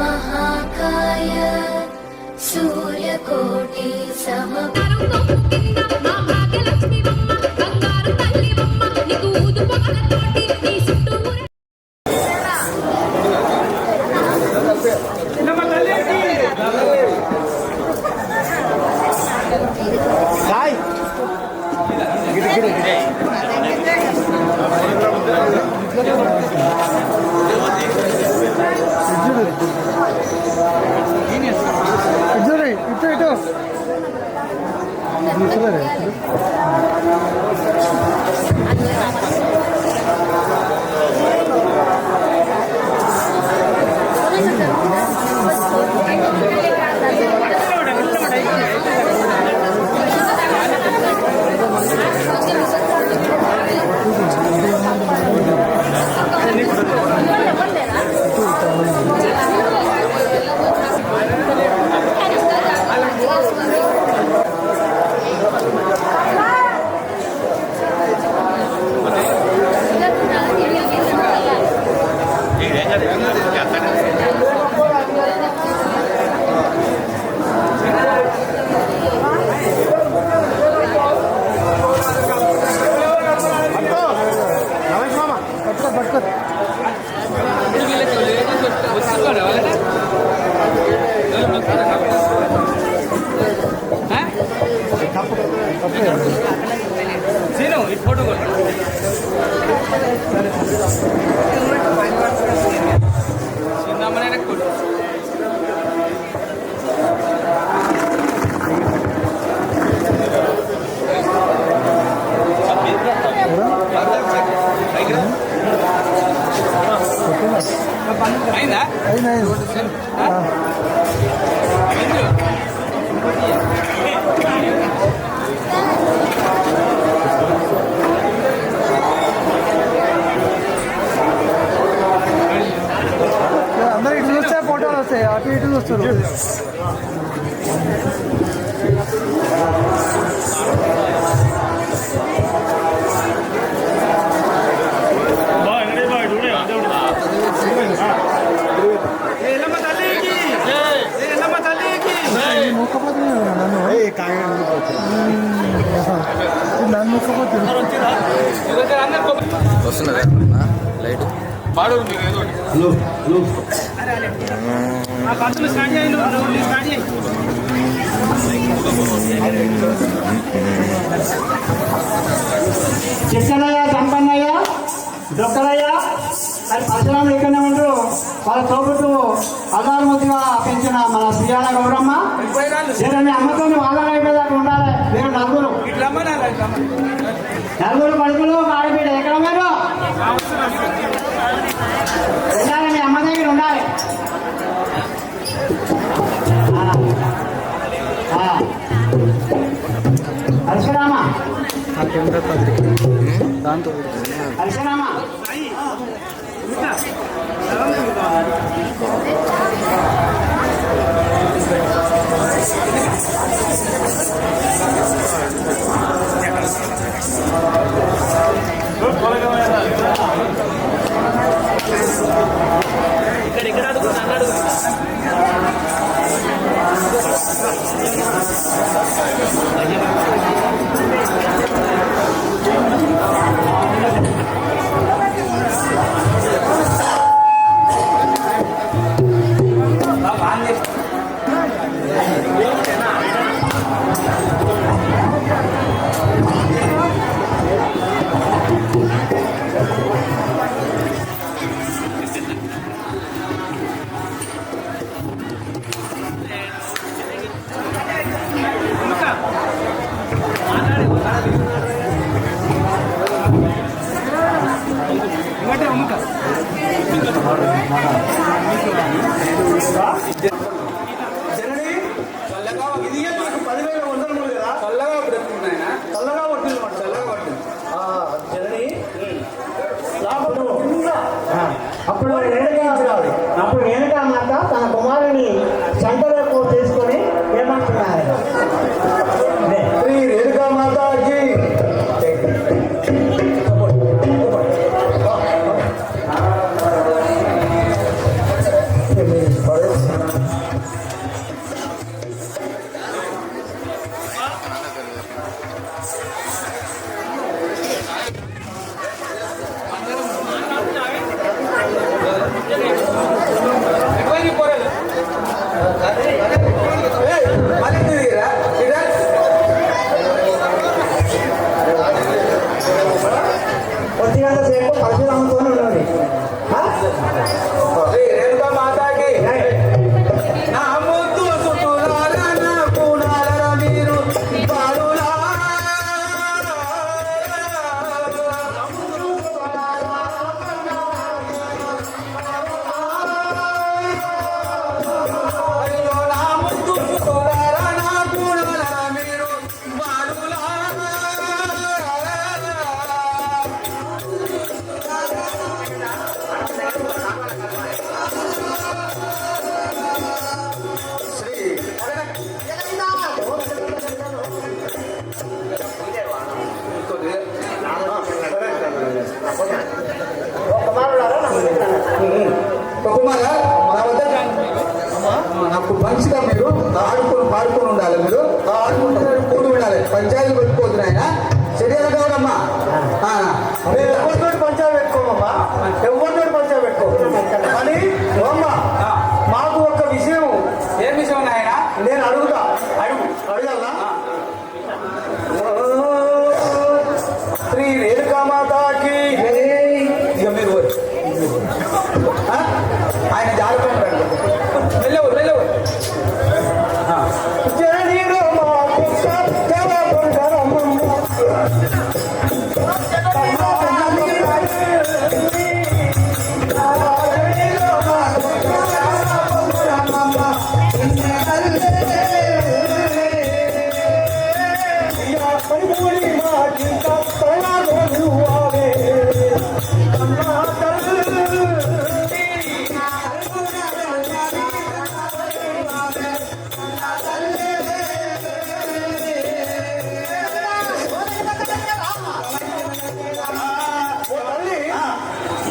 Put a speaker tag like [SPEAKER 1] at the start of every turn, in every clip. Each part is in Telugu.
[SPEAKER 1] महाकाय सूर्यकोटि
[SPEAKER 2] అటు ఇటు చూస్తారు. నన్ను
[SPEAKER 3] వస్తున్నదా లైట్ పాడు
[SPEAKER 4] చిక్కనయ్య సంపన్నయ్య దొక్కలయ్య అది పరశురాములు ఇక్కడనే ఉంటారు. వాళ్ళ తోబుట్టు ఆధారమతిగా పెంచిన మన శ్రీయాల గౌరమ్మ మీ అమ్మతో ఆధారం అయిపోయేదాకా ఉండాలి. మీరు నలుగురు కొడుకులు ఆడబిడ్డ ఎక్కడ మీరు ఉండాలి, మీ అమ్మ దగ్గర ఉండాలి. పరశురామ పరశురామ ఇక్కడ అడుగు అప్పుడు రేణుకా మాత తన కుమారుని సంతలోకి తీసుకొని ఏమంటున్నారు? శ్రీ రేణుకా మాతాకి
[SPEAKER 1] రేణుక మాతాకి నా ముద్దు సుతులారా నా కూడాలరా మీరు బాలులా అయ్యో నా ముద్దు సుతులారా నా కూడాలరా మీరు బాలులా కుమారా నా వద్ద నాకు మంచిగా మీరు ఆడుకొని పాడుకొని ఉండాలి మీరు ఆడుకుంటే కూడి ఉండాలి పంచాయతీ పెట్టుకోవద్దు ఆయన చర్యలు కావడమ్మా
[SPEAKER 2] ఎవరితో పంచాయతీ పెట్టుకోమమ్మా, ఎవరితో పంచాయతీ పెట్టుకో కానీ అమ్మ మాకు ఒక్క విషయం
[SPEAKER 1] ఏం విషయం నాయన
[SPEAKER 2] నేను అడుగుతా. అడగలనా? శ్రీ రేణుకామాతాకి
[SPEAKER 1] ఇక మీరు ఆయన జాగ్రత్త వెళ్ళవు వెళ్ళవు
[SPEAKER 2] జననీలో మాకు సత్యవ బంగారమ్మ.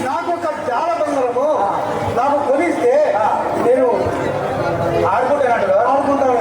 [SPEAKER 2] నాకు ఒక జాల బంగారము నాకు కొనిస్తే నేను ఆడుకుంటాను ఆడుకుంటాను.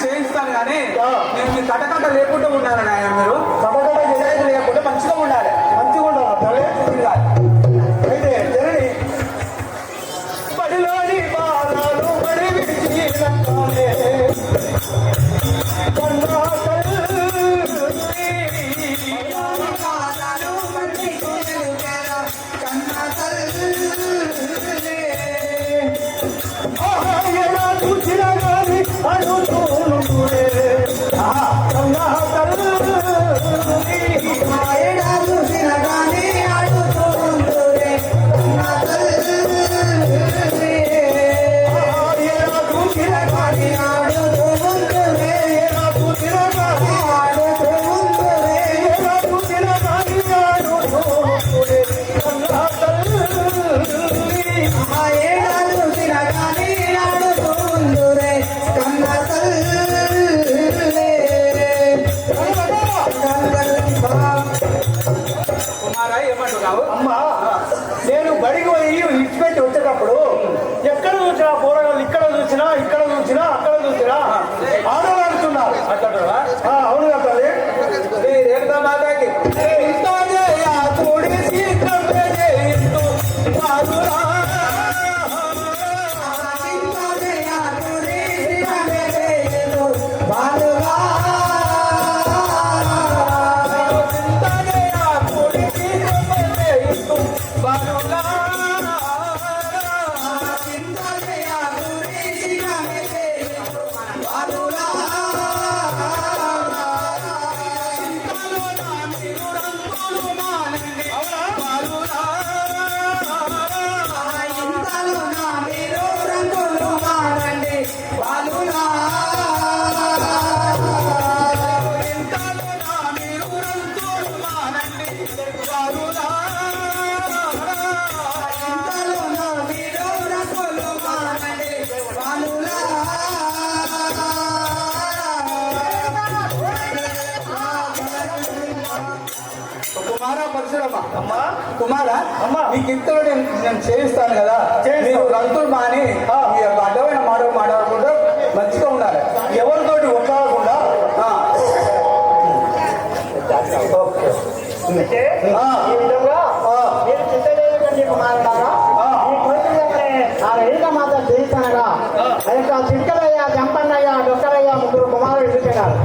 [SPEAKER 1] చేయిస్తాను కానీ నేను మీ కటకట లేకుండా ఉండాలి నాయన మీరు
[SPEAKER 2] కబడ్డీ చేసేది లేకుండా మంచిగా ఉండాలి. మంచిగా ఉండాలి తల్లి. అయితే జనని బడిలోని బాలలు బడి విడిచినట్లే కన్నా తల్లి. ఆహా, ఎలా చూసినా గాని అడుగుతూనుండునే. ఆహా, కన్నా తల్లి. ఎలా చూసినా గాని అడుగుతూనుండునే. కన్నా తల్లి. ఆహా, ఎలా చూసినా గాని అడుగుతూనుండునే. ఎలా చూసినా గాని అడుగుతూనుండునే. ఎలా చూసినా గాని అడుగుతూనుండునే. కన్నా తల్లి.
[SPEAKER 1] కుమారా ఏమంటున్నావు
[SPEAKER 2] అమ్మా, నేను బడికి పోయి ఇచ్చిపెట్టి వచ్చేటప్పుడు ఎక్కడ చూసినా పోరగాళ్ళు ఇక్కడ చూసినా అక్కడ చూసినా ఆడవాడుతున్నారు.
[SPEAKER 1] మాట్లాడరా
[SPEAKER 2] అవును కదా తల్లి.
[SPEAKER 1] రేణుక మాతాకి గౌరమ్మ
[SPEAKER 2] అమ్మా
[SPEAKER 1] కుమారా
[SPEAKER 2] అమ్మా.
[SPEAKER 1] మీకు ఇంతలో నేను చేయిస్తాను కదా
[SPEAKER 2] చేయిస్తాను.
[SPEAKER 1] మీరు రంతులు మాని ఈ యొక్క అడ్డమైన మాట్లాడకుండా మంచిగా ఉండాలి.
[SPEAKER 2] ఎవరితోటి ఒట్లాడకుండా
[SPEAKER 4] అయితే
[SPEAKER 2] ఆ.
[SPEAKER 4] ఈ విధంగా
[SPEAKER 2] ఆ.
[SPEAKER 4] మీరు చిత్తదేవి కుమారులారా ఈ కోరికలనే ఆ రేఖ మాత్రం చేయిస్తానగా ఆ యొక్క చిక్కలయ్య జంపన్నయ్య డొక్కలయ్య ముగ్గురు కుమారులు వెళ్ళిపోయినారు.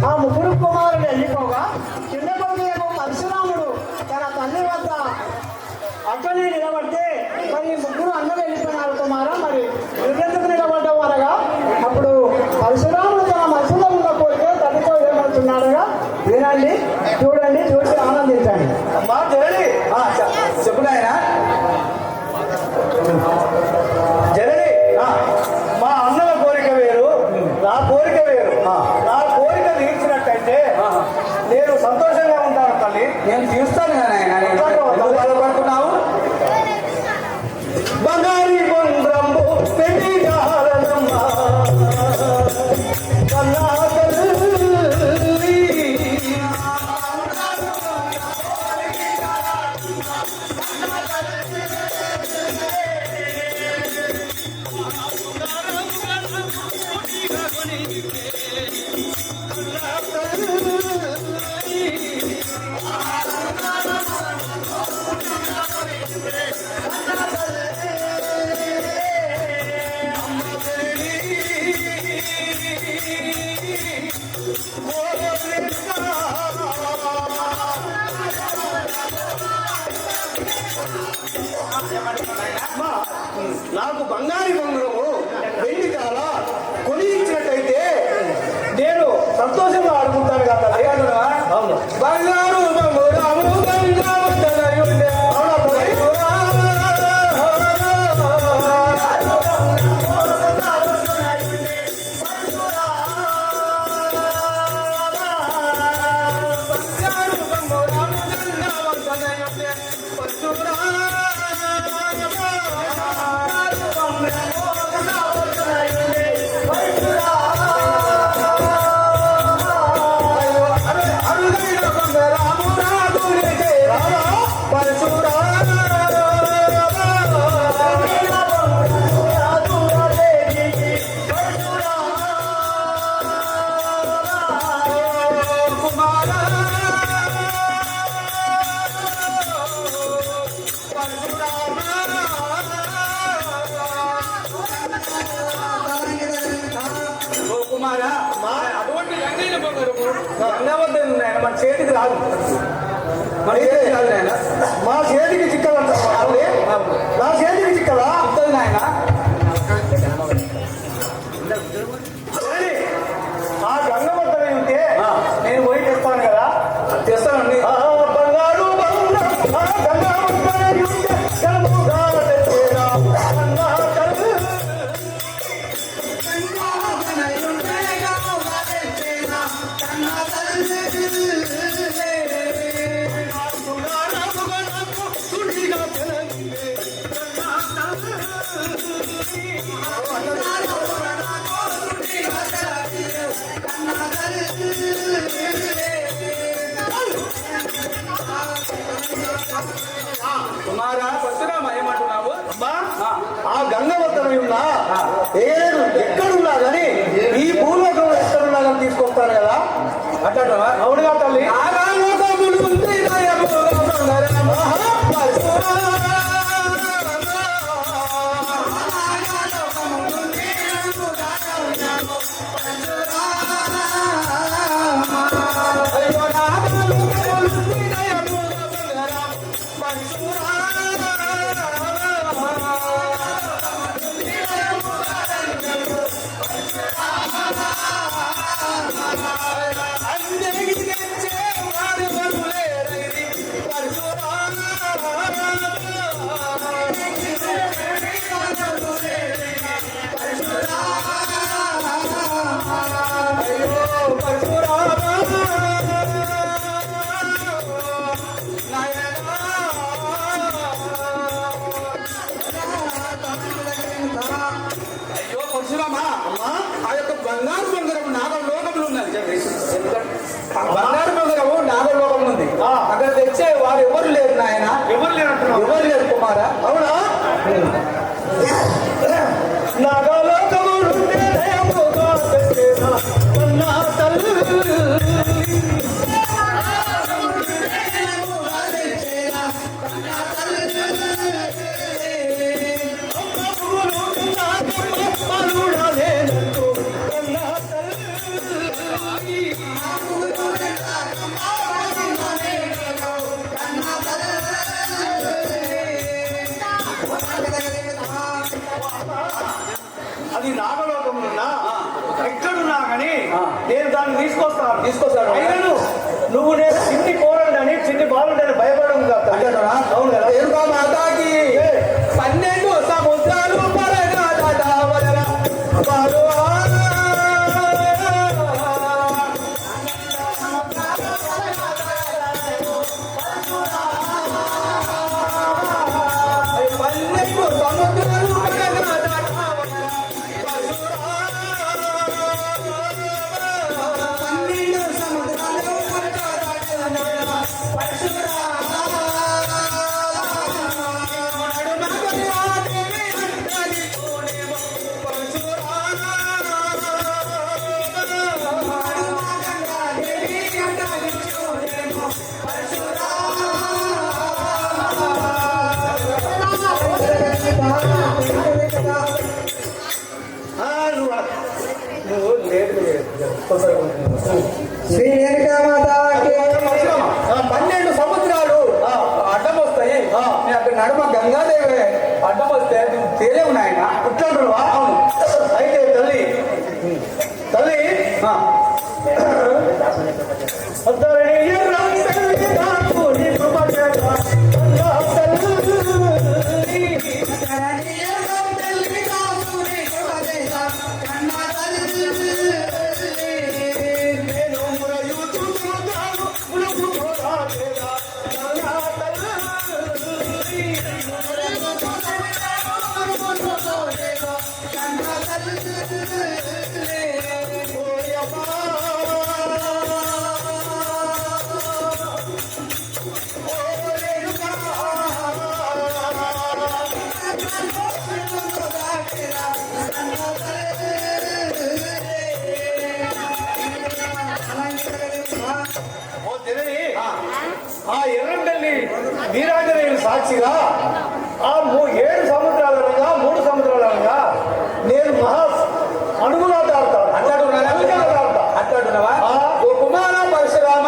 [SPEAKER 4] ఆ ముగ్గురు కుమారులు వెళ్ళిపోగా చిన్న కొడుకు పరశురాముడు తన తల్లి వద్ద అక్కడే నిలబడితే మరి ముగ్గురు అన్నలు వెళ్ళిపోయినారు కుమారా, మరి నువ్వెందుకు నిలబడ్డావు అనగా అప్పుడు పరశురాముడు తన మనసులో ఉన్న కోరిక తల్లితో ఏమవుతున్నాడుగా వినండి, చూడండి, చూసి ఆనందించండి.
[SPEAKER 2] అమ్మా జనని
[SPEAKER 1] చెప్పు నాయన.
[SPEAKER 2] జనని మా అన్నల కోరిక వేరు, నా కోరిక వేరు. నా కోరిక తీర్చినట్టయితే నేను సంతోషంగా ఉంటాను తల్లి.
[SPEAKER 1] నేను తీరుస్తాను కదా నాయన. ఎందుకు బాధపడుతున్నావు?
[SPEAKER 2] బంగారి గుండ్రంబు పెళ్లి గారనమ్మ కన్నా తల్లి. నాకు బంగారు బంగారము వెండి కాల కొని ఇచ్చినట్టయితే నేను సంతోషంగా ఆడుకుంటాను కదా. అవును.
[SPEAKER 1] బంగారు బంగారు గంగావతనయుండే
[SPEAKER 2] అవునా తల్లి?
[SPEAKER 1] కుమారా అటువంటి రంగైన బంగారము
[SPEAKER 2] గంగావద్దం నాయన మన చేతికి రాదు.
[SPEAKER 1] మన చేతికి రాదు నాయన.
[SPEAKER 2] మా చేతికి చిక్కదంటారు. నా చేతికి చిక్కదా
[SPEAKER 1] వస్తుంది నాయన.
[SPEAKER 2] సరే, ఆ గంగవద్దం ఉంటే నేను పోయి తెస్తాను కదా.
[SPEAKER 1] తెస్తానండి.
[SPEAKER 2] బంగారు బంగారు ఆ గంగవద్దం ఉంటే గనుగా తెచ్చేరా కన్నా తల్లి.
[SPEAKER 1] కుమారా పరశురామ ఏమంటున్నావు?
[SPEAKER 2] అమ్మా, ఆ గంగవద్దం ఉన్నా ఎక్కడున్నా కానీ ఈ భూలోకంలో ఎక్కడున్నా కానీ తీసుకొస్తాను కదా.
[SPEAKER 1] అట్లా
[SPEAKER 2] అవునుగా తల్లి. దాన్ని తీసుకొస్తాను.
[SPEAKER 1] తీసుకొస్తాడు.
[SPEAKER 2] అయినను నువ్వు నేను చిన్ని కోరండి చిన్ని బాలుండని భయపడము కాదు.
[SPEAKER 1] అంటారా?
[SPEAKER 2] అవును కదా.
[SPEAKER 1] రేణుకా మాతాకి 12 సముద్రాలు పరగా దాటవలెనా బాలువా.
[SPEAKER 2] నువ్వు లేదు
[SPEAKER 1] శ్రీ రేణుకా మాతాకి 12 సముద్రాలు అడ్డం వస్తాయి. నేను అక్కడ నడుమ గంగాదేవి అడ్డం వస్తే తేలే ఉన్నాయన
[SPEAKER 2] పుట్టినరువా? అవును. అయితే తల్లి తల్లి ఆ ఎర్రంపల్లి వీరాంజనేయులు సాక్షిగా ఆ 7 సముద్రాల రంగా 3 సముద్రాల రంగా నేను మహా అడుగులాట ఆడతాను.
[SPEAKER 1] అట్లాడున్నావా? ఓ కుమార పరశురామ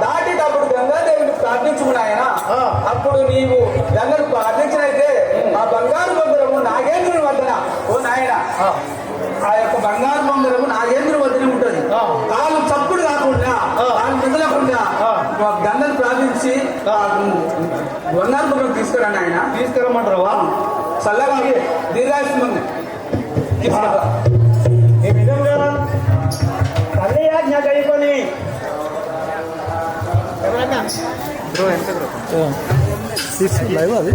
[SPEAKER 1] దాటేటప్పుడు గంగాదేవిని ప్రార్థించుకున్నాయన. అప్పుడు నీవు గంగను ప్రార్థించినైతే ఆ బంగారు బొంగరము నాగేంద్రుని వద్దన ఓ నాయన ఆ యొక్క బంగారు బొంగరము నాగేంద్రుని వద్దనే ఉంటుంది. కాలు చప్పుడు కాకుండా కాలు మిగలకుండా గంగను ప్రార్థించి బంగారు బొంగరం తీసుకురా నాయన.
[SPEAKER 2] తీసుకురమ్మంటారా?
[SPEAKER 1] చల్లగా దీర్ఘాయుష్మంది తీసుకురా.
[SPEAKER 2] ఈ విధంగా తల్లి ఆజ్ఞ కైకొని
[SPEAKER 5] లైవ్ అది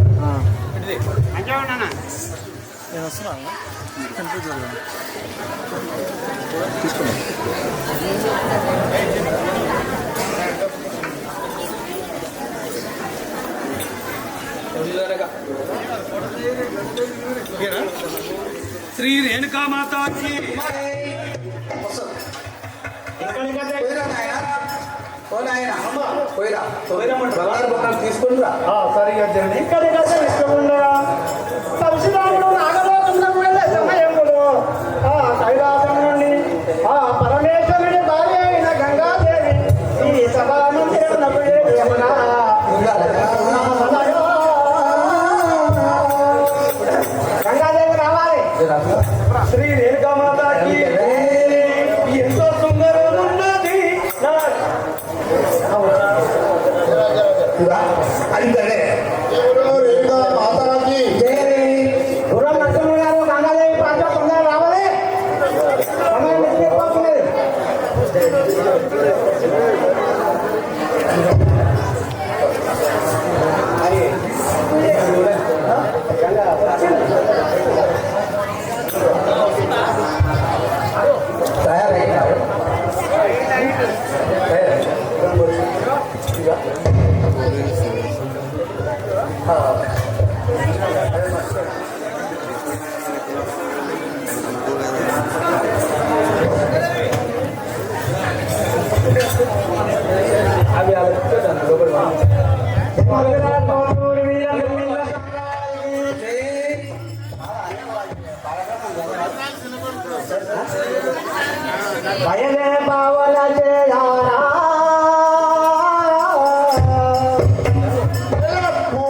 [SPEAKER 2] శ్రీ రేణుకా మాతాకి
[SPEAKER 1] పోయిరా నాయన. ఓ నాయన పోయిరా. బంగారు బొంగరం తీసుకుంటురా.
[SPEAKER 2] సరిగా జల్దీ ఇక్కడి కదా ఇష్టముండా పరశురాముడు నాగలోకంలోకి వెళ్ళే సమయంలో ఆ కైలాసం నుండి ఆ పరమేశ్వరుడి భార్య అయిన గంగాదేవి ఈ సభా మందిరమునకు యమునా గంగాదేవి రావాలి. శ్రీ రేణుకా మాతాకి ఎంతో సుందరమున్నది
[SPEAKER 1] అది సరే.
[SPEAKER 4] గుర్రం నరసింహ గారు గంగాదేవి పాత్ర తొందరగా రావాలి. సమయం మించిపోతుంది.
[SPEAKER 1] తయారైనారు. అవి అలా లోపల
[SPEAKER 4] భయలే బావల చేయారా
[SPEAKER 5] ఎల్లప్పుడు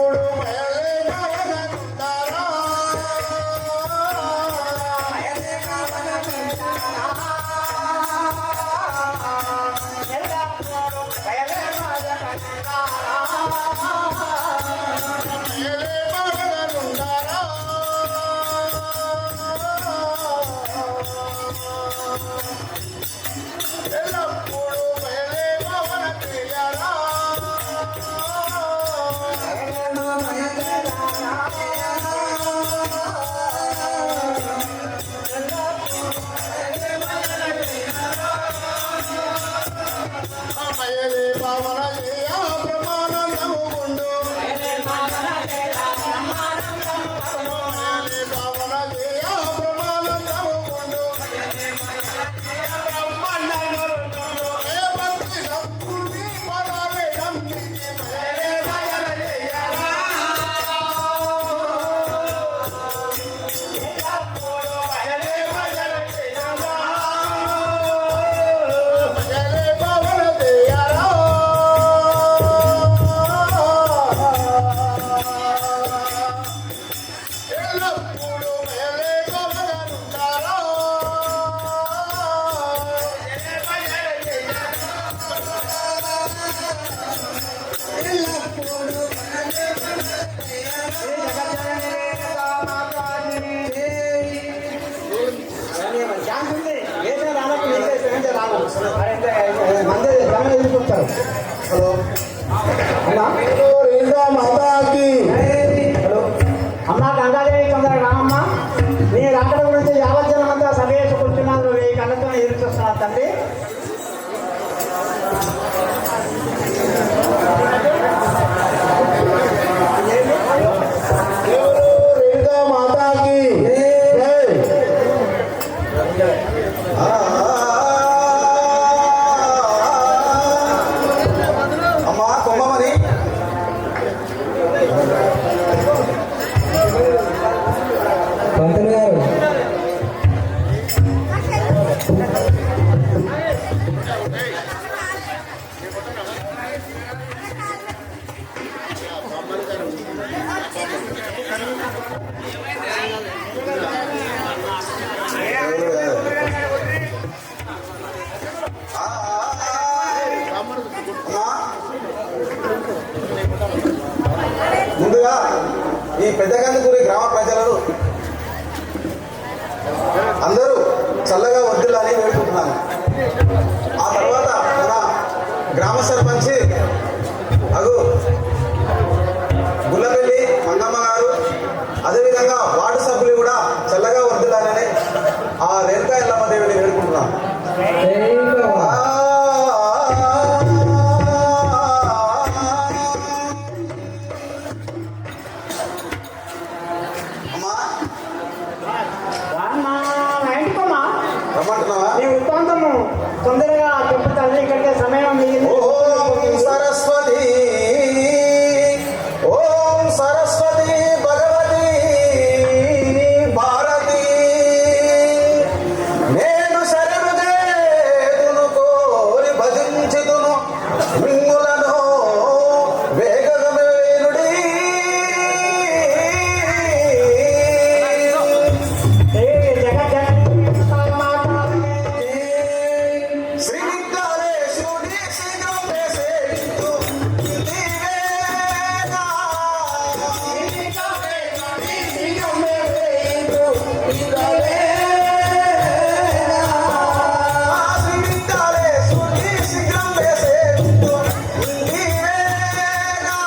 [SPEAKER 2] తండ్రి.
[SPEAKER 6] రేణుకా మాతాకి జై.
[SPEAKER 1] అమ్మా కొమ్మమని
[SPEAKER 5] పంతులు గారు
[SPEAKER 1] ముందుగా ఈ పెద్దకందుకూరి గ్రామ ప్రజలను అందరూ చల్లగా వద్దులని వేడుకుంటున్నాను. ఆ తర్వాత మన గ్రామ సర్పంచి అగు గుల్లపల్లి మంగమ్మ గారు, అదేవిధంగా వార్డు సభ్యులు కూడా చల్లగా వద్దులని ఆ రేణుకా ఎల్లమ్మ దేవిని వేడుకుంటున్నాను. అమ్మా
[SPEAKER 2] రామ్మా, మా ఇంటికమ్మా.
[SPEAKER 1] రమ్మంటున్నావా?
[SPEAKER 2] నీ వృత్తాంతము తొందరగా చెప్పు తల్లి, ఇక్కడికే సమయం మిగిలింది.
[SPEAKER 1] ఓం సరస్వతి, ఓం సరస్వతి భగవతి భారతి, నేను శరణు చేతును కోరి భజించుదును మిమ్ములను వేగగమేనుడి.
[SPEAKER 2] దేవి జగజ్జనని మాతాకి.
[SPEAKER 1] శ్రీకాళేశ్వరుని శిఖరం వేసేందు నీవేనా? ఆ శ్రీకాళేశ్వరుని శిఖరం వేసేందు నీవేనా?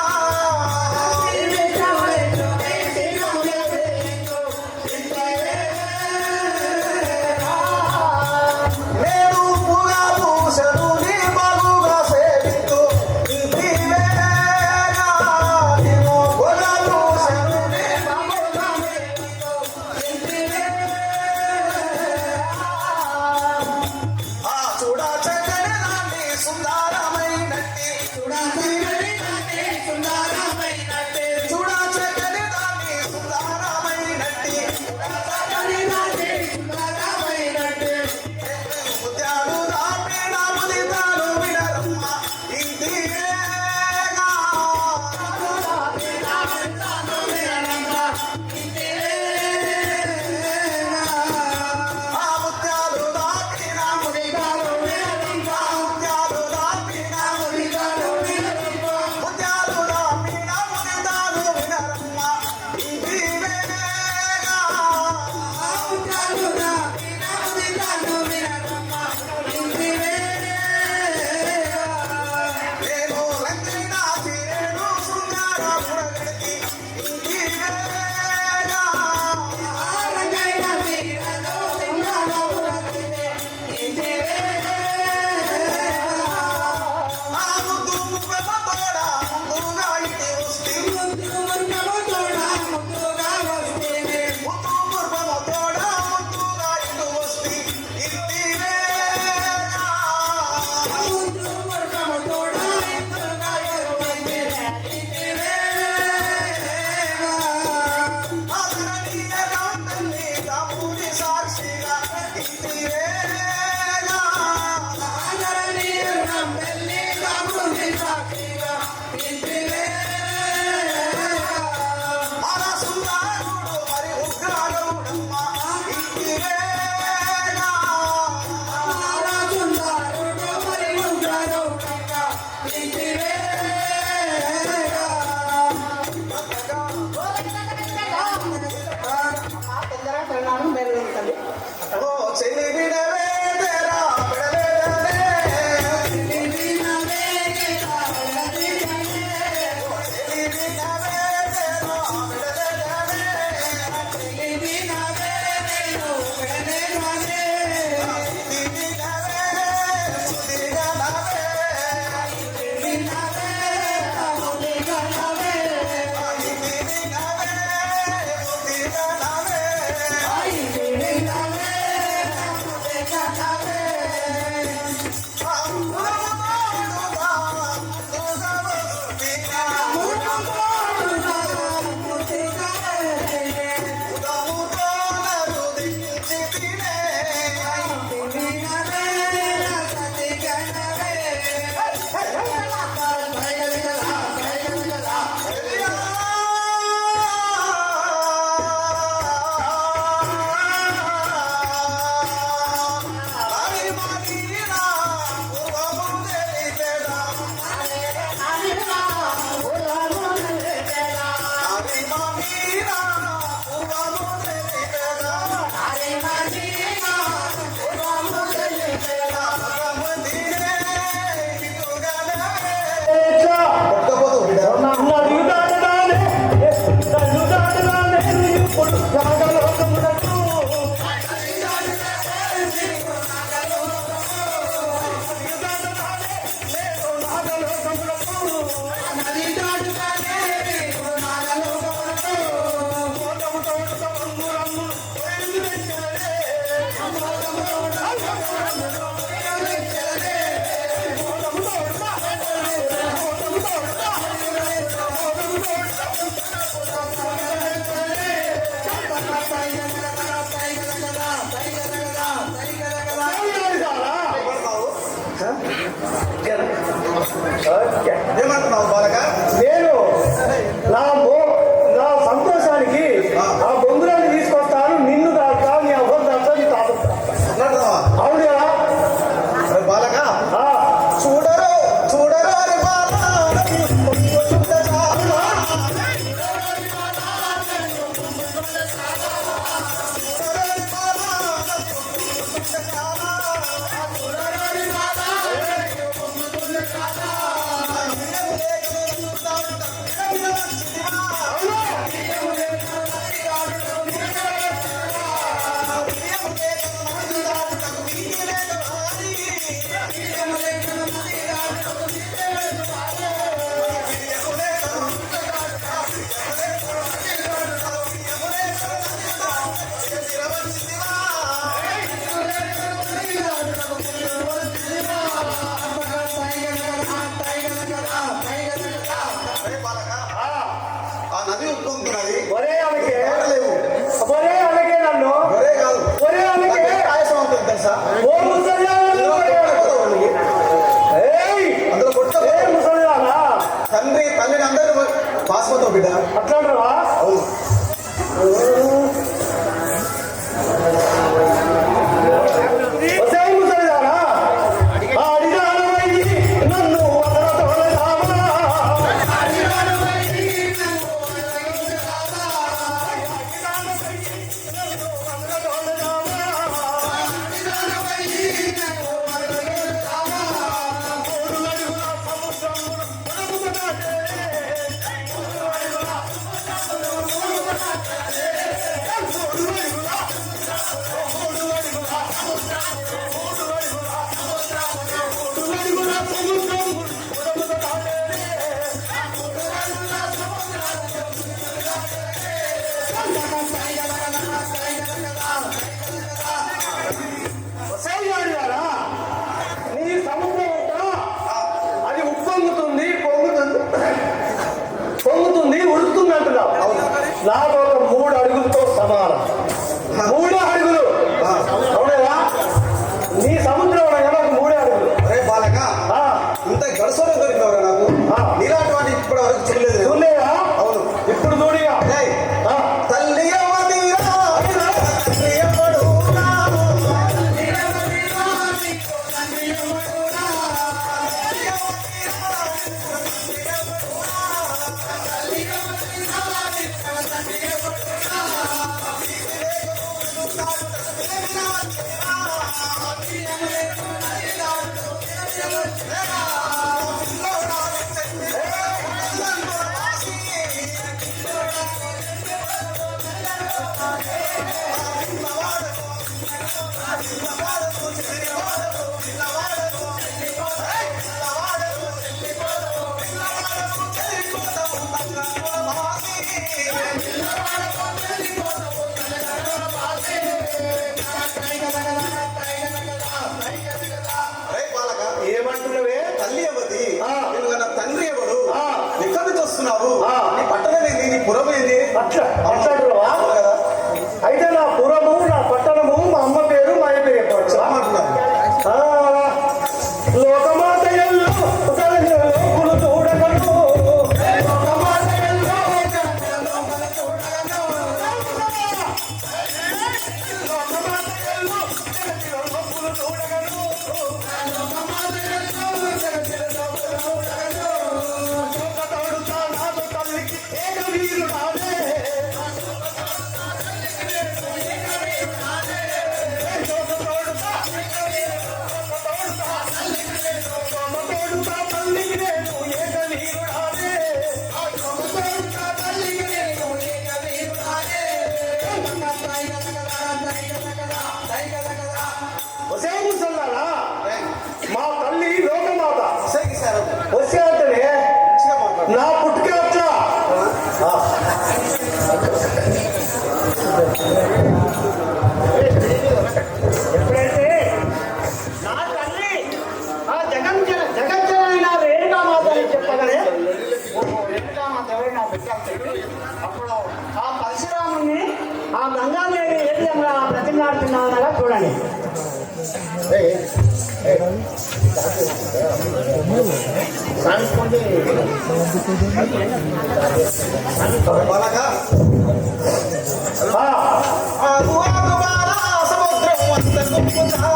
[SPEAKER 1] నేను పూగా పూసను నీ బాగుగా సేవించు నీవేనా? నేను పూగా పూసను నీ బాగుగా ఆ చూడా చక్కని నాటి సుందరమైనట్టి, చూడా చక్కని నాటి సుందరమైనట్టి ముత్యాలు రాపిన ముదితాలు వినరమ్మ ఇంటివేగా. ఆ ముత్యాలు రాపిన ముదితాలు వినరమ్మ, ముత్యాలు రాపిన ముదితాలు వినరమ్మ, ముత్యాలు రాపిన ముదితాలు వినరమ్మ ఇంటివేగా. నేను రంజిన తీరేను శృంగార పురగడికి ఇంటివేగా. ఆ ముద్దు మువ్వెల తోడ ముందుగా ఇటు వస్తే, ముద్దు ముర్రమ తోడ ముందుగా ఇటు వస్తే ఇంటివేగా. ఆదరణీయ రామతల్లి రాముని సాక్షిగా ఇంటివేగా. మన సుందరుడు మరి ఉగ్రాలుడమ్మ ఇంటివేగా.
[SPEAKER 2] తొందరగా తిరణాలను బయలుదేరు తల్లి.
[SPEAKER 1] ఓ చెల్లి విడవే తెరా విడలేదనే, చెల్లి విడవే తెరా విడలేదనే,
[SPEAKER 6] ఏమంటున్నావు బాలక?
[SPEAKER 2] నేను నా సంతోషానికి ఆ బొంగురాన్ని తీసుకొస్తాను, నిన్ను దాకా నీ అవ్వను దాకా నీ తాత
[SPEAKER 6] అంటున్నావా?
[SPEAKER 2] అవును కదా
[SPEAKER 6] బాలక చూడరు చూడరు అని ఆ నది ఉప్పొంగుతున్నది.
[SPEAKER 2] ఒరే ఆమెకే
[SPEAKER 6] లేవు.
[SPEAKER 2] ఒరే ఆమెకే నన్ను
[SPEAKER 6] ఒరే కాదు,
[SPEAKER 2] ఒరే ఆమెకే
[SPEAKER 6] ఆయాసం అవుతుంది తెలుసా?
[SPEAKER 2] ఓ ముసలిదానా, ఏయ్
[SPEAKER 6] అందులో కొట్ట
[SPEAKER 2] ఏ ముసలిదానా
[SPEAKER 6] తండ్రి తల్లిని అందరూ పాస్పోతో బిడ్డ.
[SPEAKER 2] అట్లాంటావా?
[SPEAKER 6] అవును.
[SPEAKER 2] ఒసేయ్ ముసలిదానా, అడిగానవయ్యి నన్ను వదలతోలదామా. ఒసేయ్ అడిగారా, నీ సముద్రం అంతా అది ఉప్పొంగుతుంది, పొంగుతుంది, ఉడుకుతుంది అంటున్నావు. నాకు ఒక 3 అడుగులతో సమానం. 3 అడుగులు అవునా? నీ సముద్రం అనగా ఒక 3 అడుగులు.
[SPEAKER 6] అరే బాలక
[SPEAKER 2] ఆ,
[SPEAKER 6] ఇంత గడసలో దొరికినవరా నాకు? నీలాంటి వాడిని ఇప్పటి వరకు చూడలేదు.
[SPEAKER 2] చూడలేదా?
[SPEAKER 6] అవును.
[SPEAKER 2] ఇప్పుడు చూడిగా
[SPEAKER 6] ఏయ్, తల్లి ఎవరిరా? తల్లి ఎవడురా? అరే బాలక,
[SPEAKER 2] ఏమంటున్నవే?
[SPEAKER 6] తల్లి ఎవరి?
[SPEAKER 2] ఆ.
[SPEAKER 6] నేను నా తండ్రి ఎవడు?
[SPEAKER 2] ఆ.
[SPEAKER 6] ఎక్కడి నుంచి వస్తున్నావు?
[SPEAKER 2] ఆ.
[SPEAKER 6] నీ పట్టణం ఏంది? నీ పురం ఏంది?
[SPEAKER 2] అట్లాంటున్నావా?
[SPEAKER 6] అవును కదా?
[SPEAKER 2] అయితే నా పురము, నా పట్టణము, మా అమ్మ పేరు, మా అయ్య పేరు చెప్పవచ్చు.
[SPEAKER 6] రామంటున్నాను.
[SPEAKER 2] లోకమాత ఎల్లు లోకులు చూడగలరు. లోకమాత ఎల్లు లోకులు చూడగలరు. లోకమాత ఎల్లు లోకులు చూడగలరు. లోకమాత ఎల్లు లోకులు చూడగలరు. శోకతోడుతా నాదు తల్లికి ఏక వీరు రాలే. మా తల్లి లోకమాత వచ్చే అంటేనే నా పుట్టుక అట్లా. ఎప్పుడైతే నా తల్లి ఆ జగజ్జనైన రేణుకామాత అని చెప్పగానే రేణుకామాత ఎవరు నా బిడ్డ అని చెప్పి అప్పుడు ఆ పరశురాముని ఆ గంగాదేవి ఏ విధంగా ప్రతిమాడుతున్నానగా చూడండి.
[SPEAKER 6] బాలక ఆగు ఆగు బాల సముద్రం అంత గొప్పదా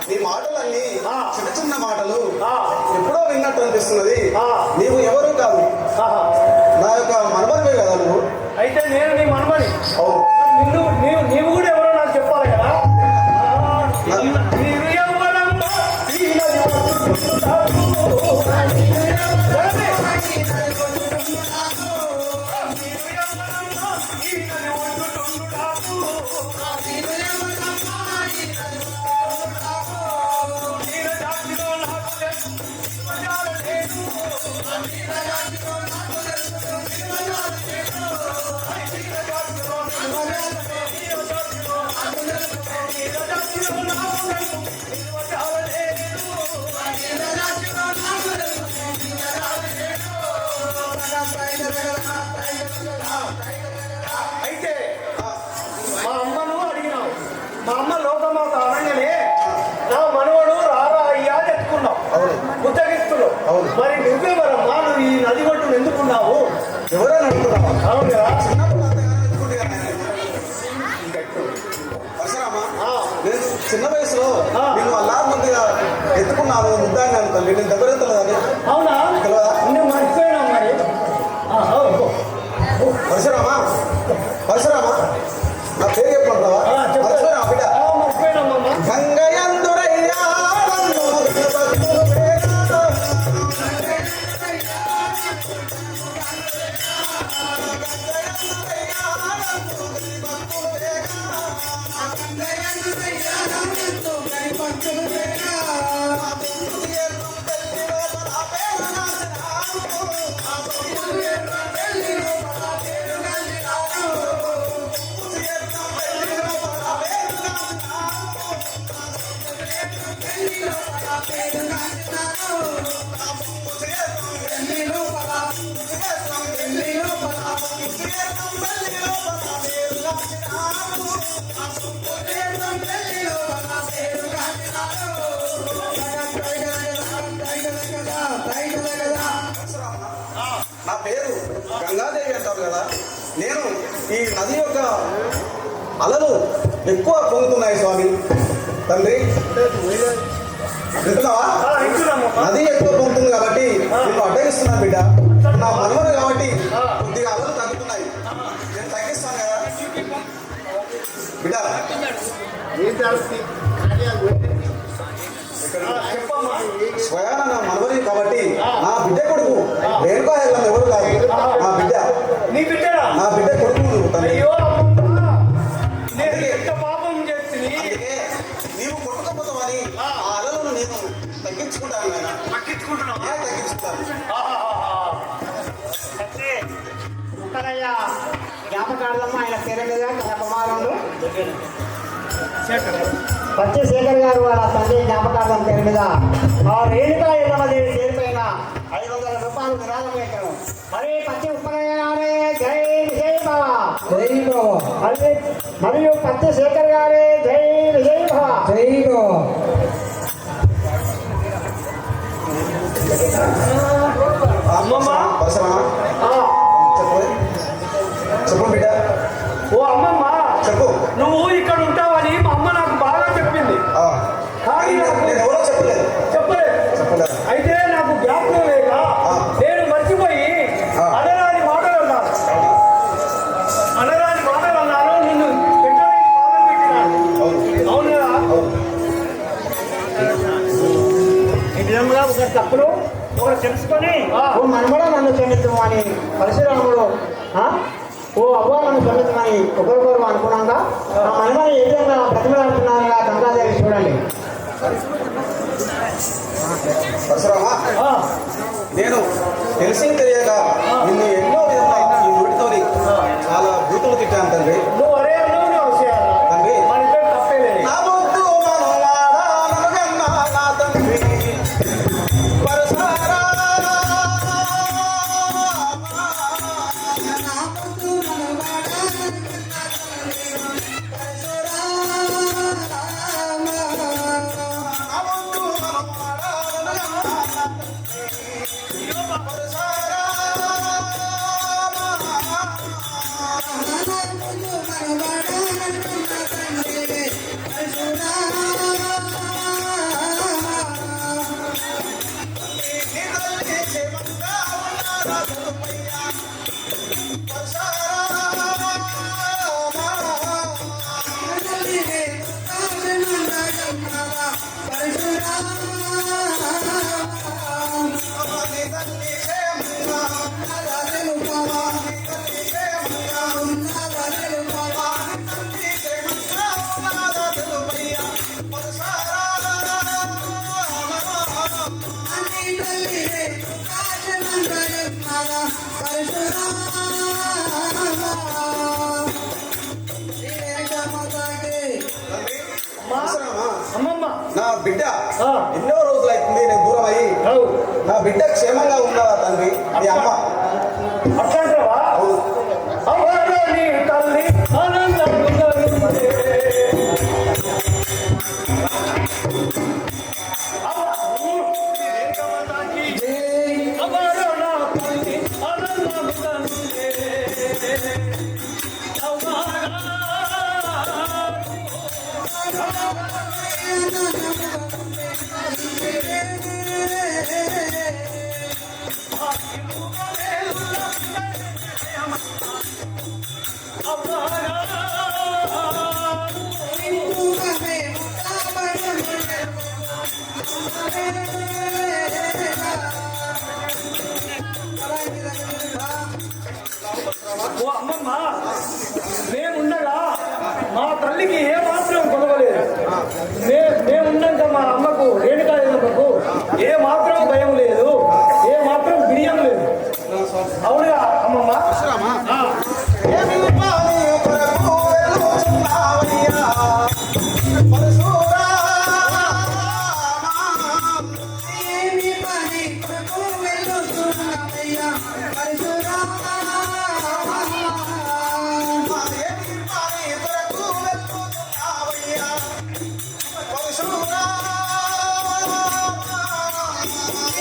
[SPEAKER 6] నీ మాటలన్నీ చిన్న చిన్న మాటలు ఎప్పుడో విన్నట్టు అనిపిస్తున్నది. నీవు ఎవరు కాదు, నా యొక్క మనవరివే కదా నువ్వు.
[SPEAKER 2] అయితే నేను నీ మనమని.
[SPEAKER 6] అవును.
[SPEAKER 2] నీవు కూడా ఎవరో నాకు చెప్పాలి కదా. అయితే మా అమ్మను అడిగినావు. మా అమ్మ లోకమాత అనగానే నా మనవడు రారా అయ్యా అని ఎత్తుకున్నావు, ఉత్తగిస్తున్నావు. మరి నువ్వెవరమ్మా? నువ్వు ఈ నది ఒడ్డును ఎందుకున్నావు?
[SPEAKER 6] ఎవరైనా అడుగుతున్నావా?
[SPEAKER 2] అవును కదా.
[SPEAKER 6] పరశురామా, నేను చిన్న వయసులో నేను అలా ముందుగా ఎత్తుకున్నాను, ముద్దాన్ని అనుకోండి. నేను దగ్గర ఎత్తున్నదని
[SPEAKER 2] అవునా? నువ్వు మర్చిపోయినావు మరి.
[SPEAKER 6] పరశురామా, పరశురామా, నా పేరు చెప్పమంటావా? మర్చిపోయినా బిడ్డ.
[SPEAKER 2] మర్చిపోయినామమ్మా.
[SPEAKER 6] గంగయందురయ్యా నన్ను భక్తులు వేగా. నా పేరు గంగాదేవి అంటారు కదా. నేను ఈ నది యొక్క అలలు ఎక్కువ పొందుతున్నాయి స్వామి. తండ్రి వింటున్నావా? నది ఎక్కువ పొందుతుంది కాబట్టి నేను అడ్డగిస్తున్నాను బిడ్డ. నా మనవడు కాబట్టి కొద్దిగా అలలు తగ్గుతున్నాయి, నేను తగ్గిస్తాను కదా బిడ్డ. స్వయాన నా మనవరి కాబట్టి నా బిడ్డ కొడుకు రేణుకా ఎల్లం ఎవరు కాదు, నా బిడ్డ.
[SPEAKER 2] నీ బిడ్డరా?
[SPEAKER 6] నా బిడ్డ కొడుకు తండ్రి.
[SPEAKER 2] అయ్యో నేను ఎంత పాపం చేస్తుంది.
[SPEAKER 6] అందుకే నీవు కొట్టుకపోతావని ఆ అలలను నేను తగ్గించుకుంటాను నాయన.
[SPEAKER 2] పట్టించుకుంటున్నావా?
[SPEAKER 6] తగ్గించుకుంటాను.
[SPEAKER 4] అంటే ఉత్తరయ్య జ్ఞాపకార్థం ఆయన పేరు మీద తన కుమారుడు పచ్చి శేఖర్ గారు వాళ్ళ తండ్రి జ్ఞాపకార్థం పేరు మీద ఆ రేణుకా ఎల్లమ్మదేవి పేరు పైన 500 రూపాయలు విరాళం పెట్టారు. మరి పచ్చి ఉత్తరయ్య గారే జై విజయ్ భవ.
[SPEAKER 5] జై బాబా,
[SPEAKER 4] మరియు పచ్చి శేఖర్ గారే జై విజయ్ భవ.
[SPEAKER 5] జై బాబా.
[SPEAKER 6] పరశురామా, చెప్పు బిడ్డ.
[SPEAKER 2] ఓ అమ్మమ్మ,
[SPEAKER 6] చెప్పు.
[SPEAKER 2] నువ్వు ఇక్కడ ఉంటావని మా అమ్మ నాకు బాగా చెప్పింది. కానీ నాకు
[SPEAKER 6] నేను ఎవరో చెప్పలేదు.
[SPEAKER 2] చెప్పలేదు. అయితే నాకు జ్ఞాపకం లేక నేను మర్చిపోయి అనరాని మాటలు అన్నాను. అనరాని మాటలు అన్నాను. నిన్ను పెట్టడానికి బాధ పెట్టినాను. అవును కదా? తెలుసుకొని
[SPEAKER 4] ఓ మనమడ నన్ను క్షమించము అని పరశురాముడు ఓ అవ్వ నన్ను క్షమించమని ఒకరికొకరు అనుకున్నాక ఆ మనమని ఏ విధంగా ప్రతిమలాడుతున్నారా గంగాదేవి చూడండి.
[SPEAKER 6] పరశురామా, నేను తెలిసి తెలియక నిన్ను ఎన్నో విధంగా ఈ నోటితోని చాలా బూతులు తిట్టాను తండ్రి.
[SPEAKER 2] నువ్వు అరే
[SPEAKER 6] తండ్రి
[SPEAKER 2] మన ఇద్దరు తప్పేలేదు.
[SPEAKER 6] నా బొద్దు మనవాడా నమగన్నా నా తండ్రి పరశురామా.
[SPEAKER 2] అమ్మమ్మ
[SPEAKER 6] నా బిడ్డ ఎన్నో రోజులు అవుతుంది నేను దూరం అయ్యి. నా బిడ్డ క్షేమంగా ఉందా తండ్రి? మీ అమ్మ
[SPEAKER 2] అట్లాంటివా?
[SPEAKER 6] అవును.
[SPEAKER 2] అవరు నీ తల్లి ఆనందముగలుగునే. అవరు నా తల్లి ఆనందముగలుగునే. ఓ అమ్మమ్మ, మేముండగా మా తల్లికి ఏ మాత్రం కొలవలేదు. మేమున్నాక మా అమ్మకు రేణుకాదేవమ్మకు ఏ మాత్రం భయం లేదు, ఏ మాత్రం బిడియం లేదు. అవునుగా అమ్మమ్మ?
[SPEAKER 6] ఏమి పని కొరకు వెలుగుచున్నావయ్యా పరశురామా.
[SPEAKER 5] ఏమి పని కొరకు వెలుగుచున్నావయ్యా పరశురామా.
[SPEAKER 6] ఏమి పని కొరకు వెలుగుచున్నావయ్యా పరశురామా.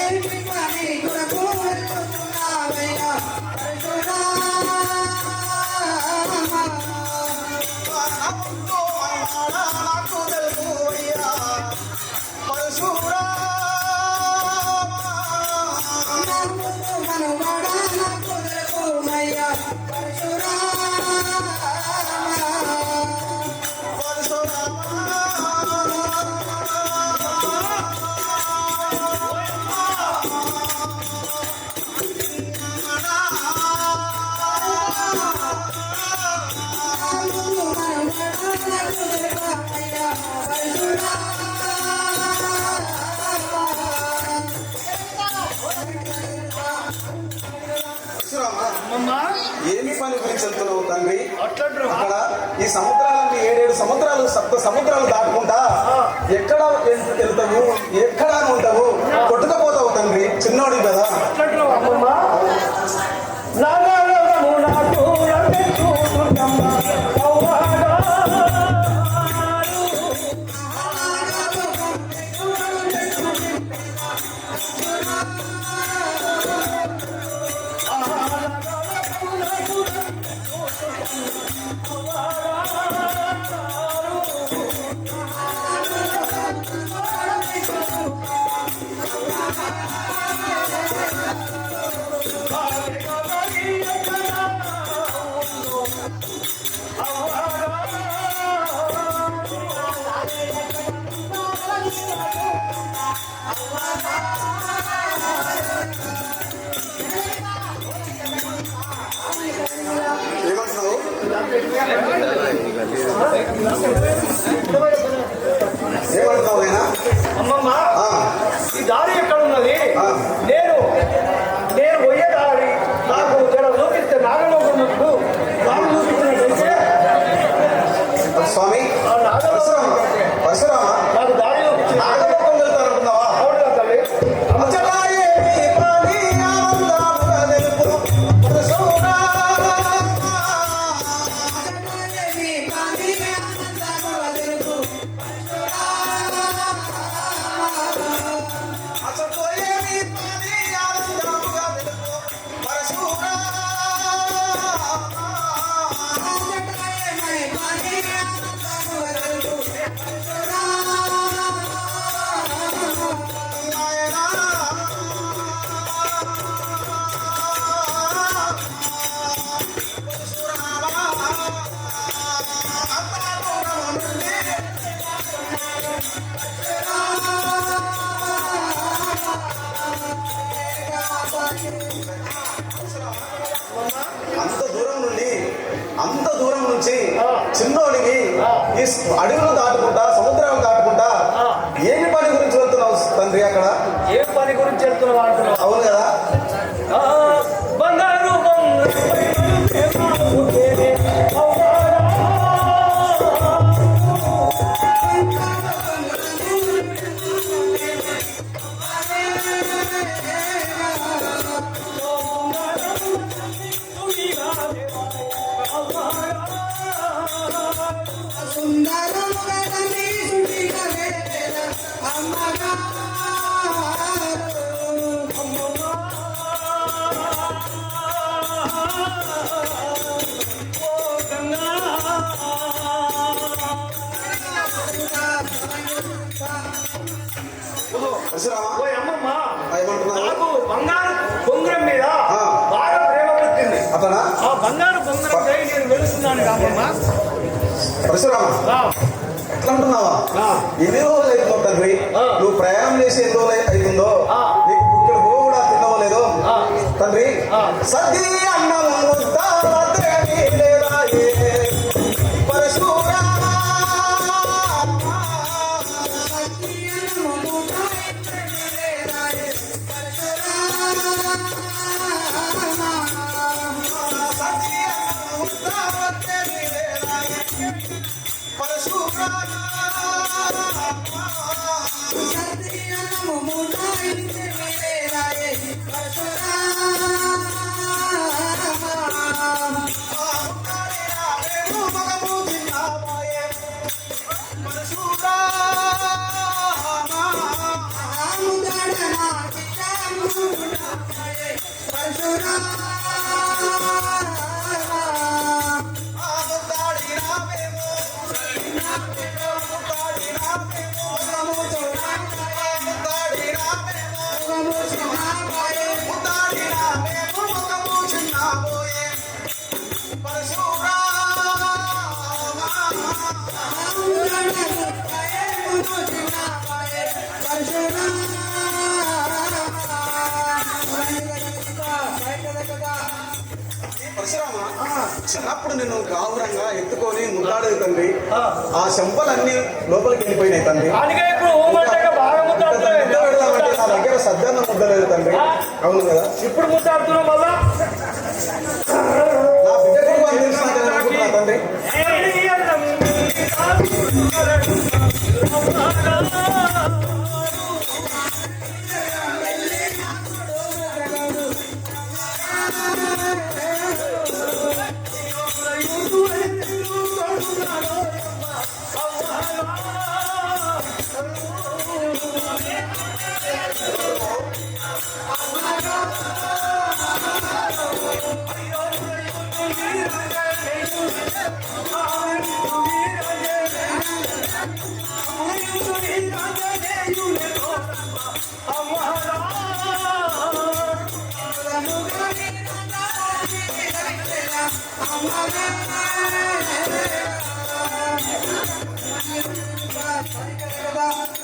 [SPEAKER 5] ఏమి పని కొరకు వెలుగుచున్నావయ్యా పరశురామా.
[SPEAKER 6] నాకు తెలుగుయ్యా పరశురామా.
[SPEAKER 5] మనవాడా నాకు తెలుగుమయ్యా పరశురామా.
[SPEAKER 2] అమ్మమ్మ
[SPEAKER 6] ఏమి పని గురించి వెళ్తున్నావు తండ్రి?
[SPEAKER 2] అట్లంటారు.
[SPEAKER 6] అక్కడ ఈ సముద్రాలన్నీ 7 సముద్రాలు 7 సముద్రాలు దాటుకుంటా ఎక్కడ వెళ్తావు, ఎక్కడ ఉంటావు, కొట్టుకపోతావు తండ్రి. చిన్నోడి కదా.
[SPEAKER 2] అట్లంటారు అమ్మమ్మ. నాగలోకము నాకు రండి చూడుటమ్మ. కౌవాడా
[SPEAKER 6] ఏమంటున్నావు నాయనా?
[SPEAKER 2] అమ్మమ్మ
[SPEAKER 6] ఆ,
[SPEAKER 2] ఈ దారి ఎక్కడ ఉన్నది?
[SPEAKER 6] ఆ.
[SPEAKER 2] నేను పోయే దారి నాకు జర చూపిస్తే నాగలోకముకు దారి చూపించినట్టయితే
[SPEAKER 6] స్వామి
[SPEAKER 2] ఆ నాగలోకం
[SPEAKER 6] పరశురామ
[SPEAKER 2] నాకు దారి చూపించిన
[SPEAKER 6] నాగలోకం వెళ్తానంటున్నావా?
[SPEAKER 2] అవును తల్లి.
[SPEAKER 6] అచ్చటాయే నీ పాని ఆనందముగా తెలుపు పరశురామ.
[SPEAKER 5] అజటాదేవి పాని ఆనందముగా తెలుపు
[SPEAKER 6] అచ్చటాయే నీ పాని ఆనందముగా తెలుపు పరశురామ.
[SPEAKER 5] అజటాదేవి పాని ఆనందముగా తెలుపు
[SPEAKER 6] నాయనా అంత దూరం నుంచి చిన్నోడికి ఈ అడవులు దాటుకుంటా సముద్రాలు దాటుకుంటా ఏమి పని గురించి వెళ్తున్నావు తండ్రి అక్కడ?
[SPEAKER 2] ఏ పని గురించి వెళ్తున్నావు అంటున్నావు?
[SPEAKER 6] అవును కదా?
[SPEAKER 2] ఆ, బంగారు
[SPEAKER 5] సుందరముగా తల్లి సుడిగా వేళ అమ్మగారు
[SPEAKER 6] పరశురామ
[SPEAKER 2] ఓయ్ అమ్మమ్మ,
[SPEAKER 6] ఏమంటున్నావు?
[SPEAKER 2] నాకు బంగారు బొంగరం మీద
[SPEAKER 6] ఆ.
[SPEAKER 2] బాగా ప్రేమ పుట్టింది.
[SPEAKER 6] అతనా?
[SPEAKER 2] ఆ బంగారు బొంగరం పై నేను వెలుస్తున్నాను అమ్మమ్మ.
[SPEAKER 6] పరశురామ
[SPEAKER 2] ఆ,
[SPEAKER 6] ఎట్లా అంటున్నావా?
[SPEAKER 2] ఆ.
[SPEAKER 6] ఎన్ని రోజులు అవుతుందో తండ్రి
[SPEAKER 2] ఆ.
[SPEAKER 6] నువ్వు ప్రయాణం చేసి ఎన్ని రోజులు అవుతుందో
[SPEAKER 2] ఆ.
[SPEAKER 6] నీకు ఇక్కడ పో కూడా తినవో లేదో
[SPEAKER 2] ఆ.
[SPEAKER 6] తండ్రి
[SPEAKER 2] ఆ.
[SPEAKER 6] సద్ది అన్నము ముద్దాదేవి లేదాయే పరశురామ. సద్ది అన్నము ముద్దాదేవి లేదాయే పరశురామ. పరశురామ చిన్నప్పుడు నిన్ను గావురంగా ఎత్తుకొని ముద్దాడేది తండ్రి. ఆ చెంపలన్నీ లోపలికి వెళ్ళిపోయినాయి తండ్రి.
[SPEAKER 2] అందుకే ఇప్పుడు ఊమంటగా బాగా
[SPEAKER 6] ముద్ద
[SPEAKER 2] ముద్దాడుతున్నావు.
[SPEAKER 6] పెడదామంటే నా దగ్గర సద్దన్న ముద్ద లేదు తండ్రి. అవును కదా?
[SPEAKER 2] ఇప్పుడు ముద్దాడుతున్నావు మళ్ళా.
[SPEAKER 6] నా బిడ్డకు అందించినాకని అనుకుంటున్నా తండ్రి.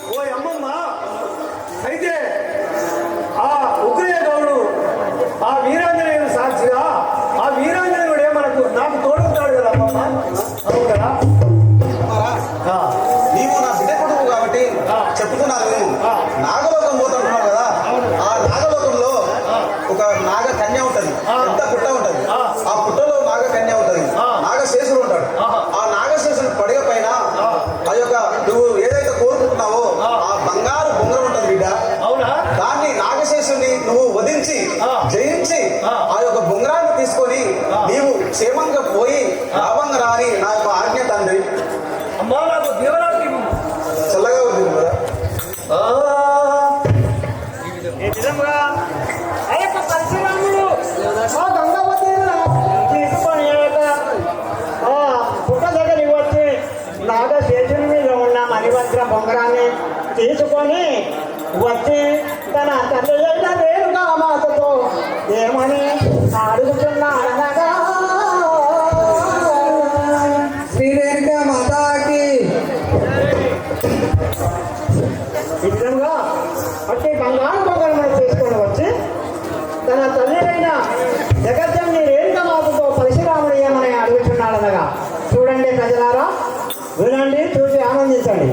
[SPEAKER 2] ఓ అమ్మమ్మ, అయితే ఆ ఉగ్రయ గౌడు ఆ వీరాంజనేయుడు సాక్షిగా ఆ వీరాంజనేయుడే నాకు తోడుతాడు కదా అమ్మమ్మ.
[SPEAKER 6] క్షేమంగా పోయి లాభంగా రాని నా యొక్క ఆజ్ఞ తండ్రి.
[SPEAKER 2] అమ్మా నాకు దీవనానికి
[SPEAKER 6] చల్లగా ఉంది కదా.
[SPEAKER 2] ఈ విధంగా ఆ యొక్క పరశురాముడు ఆ గంగావతి తీసుకొని పుట్ట దగ్గరికి వచ్చి నాగశేషుని మీద ఉన్న మణిభద్ర బొంగరాన్ని తీసుకొని వచ్చి తన తల్లి అయిన రేణుకా మాతతో ఏమని అడుగుతున్నాడనగా
[SPEAKER 5] శ్రీ రేణుకా మాతాకి
[SPEAKER 2] ఈ విధంగా అట్టి బంగారు బొంగరమును తీసుకొని వచ్చి తన తల్లి అయిన జగజ్జన్ని రేణుకా మాతతో పరశురాముడు ఏమని అడుగుతున్నాడనగా చూడండి ప్రజలారా, వినండి, చూసి ఆనందించండి.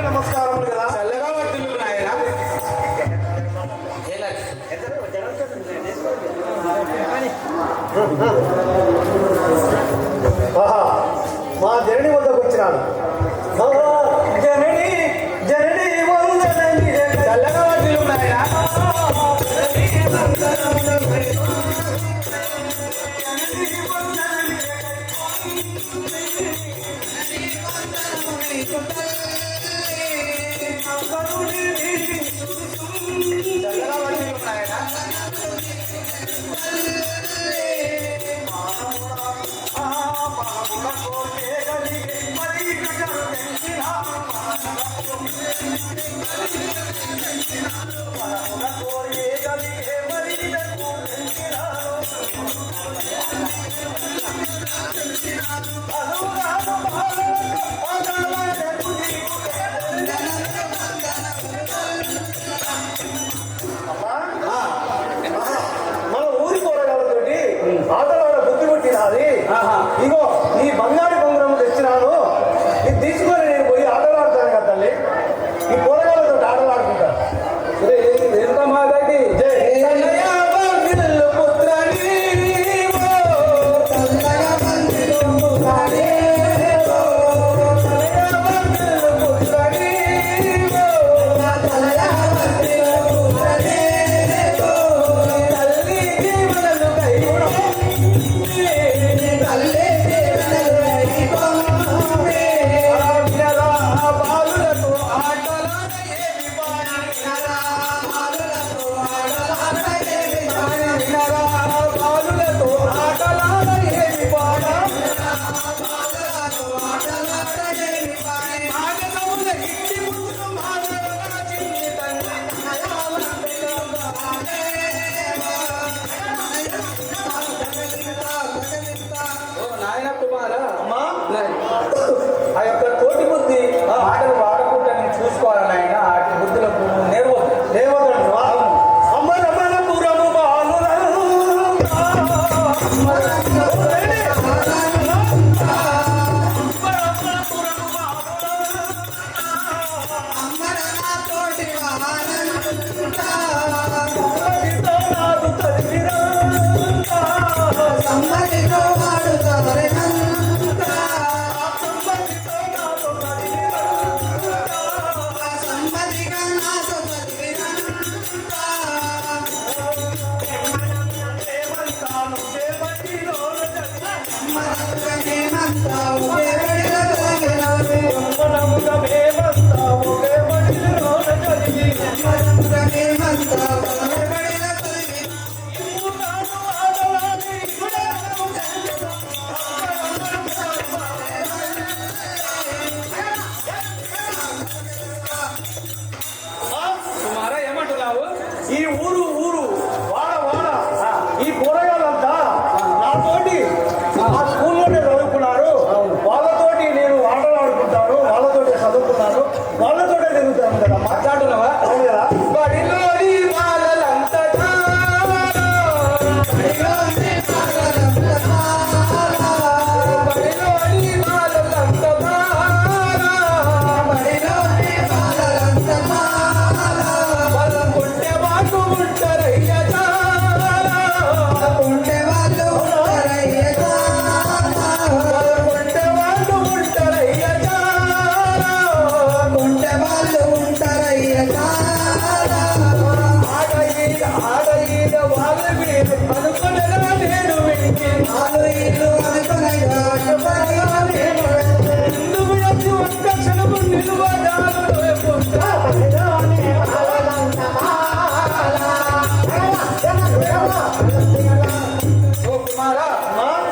[SPEAKER 6] నమస్కారములు కదా.
[SPEAKER 1] చల్లగా వర్తిల్లు నాయన.
[SPEAKER 2] ఆహా, మా జనని వద్దకు వచ్చినాడు. జనని జనని వందనని
[SPEAKER 1] చల్లగా వర్తిల్లు నాయన. చల్లగా వర్తిల్లు నాయన.
[SPEAKER 2] మన ఊరి కూరగాయలతోటి ఆటలాడ బుద్ధి పుట్టినది.
[SPEAKER 1] ఆహా.
[SPEAKER 2] ఇగో ఈ బంగారు బొంగరం తెచ్చినాను, ఇది తీసుకొని నేను పోయి ఆటలాడతాను కదా తల్లి. ఈ కూరగాయలతో ఆటలాడుకుంటాను.
[SPEAKER 1] రేణుకా మాతకి
[SPEAKER 2] జై.
[SPEAKER 1] చల్లగా వర్తిల్లు పుత్ర నీవో.
[SPEAKER 5] చల్లగా వర్తిల్లు
[SPEAKER 1] చల్లగా వర్తిల్లు పుత్ర నీవో.
[SPEAKER 5] చల్లగా వర్తిల్లు పుత్రదేవో.
[SPEAKER 1] తల్లి జీవనలు కైకొంటే.
[SPEAKER 5] తల్లి దేవతలు అయిపోవే.
[SPEAKER 1] వినరా బాలులతో ఆటలాడ ఏమి బాణి.
[SPEAKER 5] బాలులతో ఆడలాడేవి బాణి.
[SPEAKER 1] వినరా బాలులతో ఆటలాడ ఏమి బాణ.
[SPEAKER 5] బాలులతో ఆడలాడేవి బాణి.
[SPEAKER 1] ఆగమముల ఇట్టి ముందు మానవుల చిన్ని తండ్రి. ఓ నాయన కుమారా,
[SPEAKER 2] అమ్మా
[SPEAKER 1] ఆ యొక్క తోటి బుద్ధి మాటలు వాడకుండా నేను చూసుకోవాలి నాయన. ఆ బుద్ధులకు నేర్వద్దు.
[SPEAKER 2] దేవతండ్రి అమ్మ రమణపురము బాలులంతా.
[SPEAKER 5] అమ్మరనా తోటి వారంతా.
[SPEAKER 2] నాదు తల్లిరంతా.
[SPEAKER 5] సమ్మతితో వాడుతారెనంతా. సమ్మతిగా నాతో చదివినంతా. మరొకనేమంతా ఒకే బడిలో చదివినావే. మరొకనేమంతా ఒకే బడిలో చదివినావే.
[SPEAKER 1] కుమారా ఏమంటున్నావు?
[SPEAKER 2] ఈ ఊరు ఊరు వాడ వాడ ఈ కూరగాయలంతా నాతోటి ఆ స్కూల్లోనే చదువుకున్నారు. వాళ్ళతోటి నేను ఆటలాడుకుంటాను, వాళ్ళతోటి చదువుకున్నాను, వాళ్ళతోటే తిరుగుతాను కదా.
[SPEAKER 1] మాట్లాడుతున్నావా?
[SPEAKER 2] అవును కదా.
[SPEAKER 1] బడిలోని బాలలంతటా
[SPEAKER 5] బడిలోని బాలలంతా.
[SPEAKER 1] బడిలోని బాలలంతటా
[SPEAKER 5] బడిలోని బాలలంతా.
[SPEAKER 1] బలం కొట్టే వాకు ఉంటారయ్య అనుకునేదా నేను వెంటే
[SPEAKER 5] ఆలు ఇల్లు అనుకునగా శుభ్రంగా నేను వెళ్తే.
[SPEAKER 1] ఎందుకు వచ్చి ఒక్క క్షణము నిలువదాలు లేకుండా ఓ కుమారా,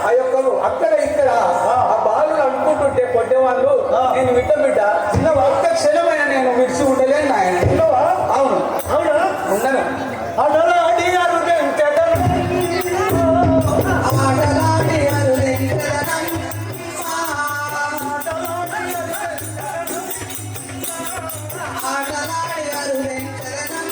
[SPEAKER 1] ఆ యొక్క అక్కడ ఇక్కడ ఆ బాలులు అనుకుంటుంటే కొట్టేవాళ్ళు నేను విట్ట బిడ్డ చిన్న ఒక్క క్షణమైన నేను విడిచి ఉండలేను నాయన. అవును
[SPEAKER 2] అవునా
[SPEAKER 1] ఉండను.
[SPEAKER 2] అడలాడి అరుగంటెదను.
[SPEAKER 5] ఆటలాడి అరులెంకడనం. ఆటలాడి అరులెంకడనం.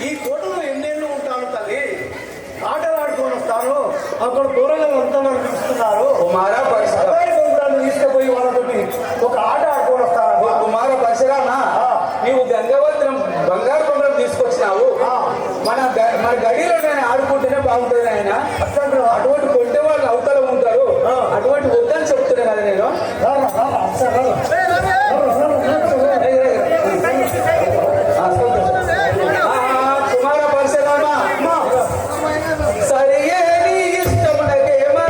[SPEAKER 2] ఈ కోటలో ఎన్నేళ్ళు ఉంటాను తల్లి. ఆటలు ఆడుకొని వస్తాను. అక్కడ కూరగాయలు అంతా నన్ను పిలుస్తున్నారు.
[SPEAKER 1] కుమారా పరశురామ,
[SPEAKER 2] అబ్బాయి గోపురాన్ని తీసుకుపోయి వాళ్ళతోటి ఒక ఆట ఆడుకొని వస్తాను.
[SPEAKER 1] ఓ కుమార పరశురామ, నీవు గంగవత్రం బంగారు కొండలు తీసుకొచ్చినావు. మన గడిలో నేను ఆడుకుంటేనే బాగుంటుంది ఆయన. అటువంటి కొట్టే వాళ్ళు అవతల ఉంటారు. అటువంటి వద్దని చెప్తున్నా కదా నేను. కుమార పరశురామ, సరియే నీ ఇష్టమునకేమో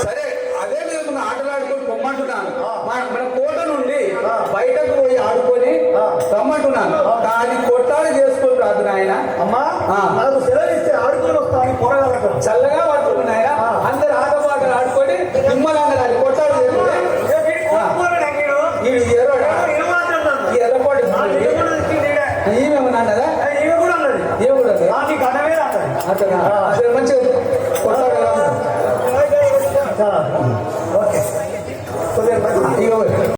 [SPEAKER 1] సరే, అదే విధంగా ఆటలాడుకొని పొమ్మంటున్నాను. మన కోట నుండి బయటకు పోయి ఆడుకొని రమ్మంటున్నాను. అది కొట్టాలి చేసుకొని రాదు నాయన.
[SPEAKER 2] అమ్మా
[SPEAKER 1] ఆ.
[SPEAKER 2] నాకు సెలవు ఇస్తే ఆడుకొని వస్తాను కూరగాయలకు.
[SPEAKER 1] చల్లగా పడుతుంది నాయన. అందరు ఆటపాటలు ఆడుకొని నిమ్మలంగా అది కొట్టాలి చేసుకుంటే ఈ ఎర్రడా ఈ ఎర్రపాటి ఈమెమన్నా కదా ఏం కూడా అతను అదే మంచిగా కొట్టాలి కదా.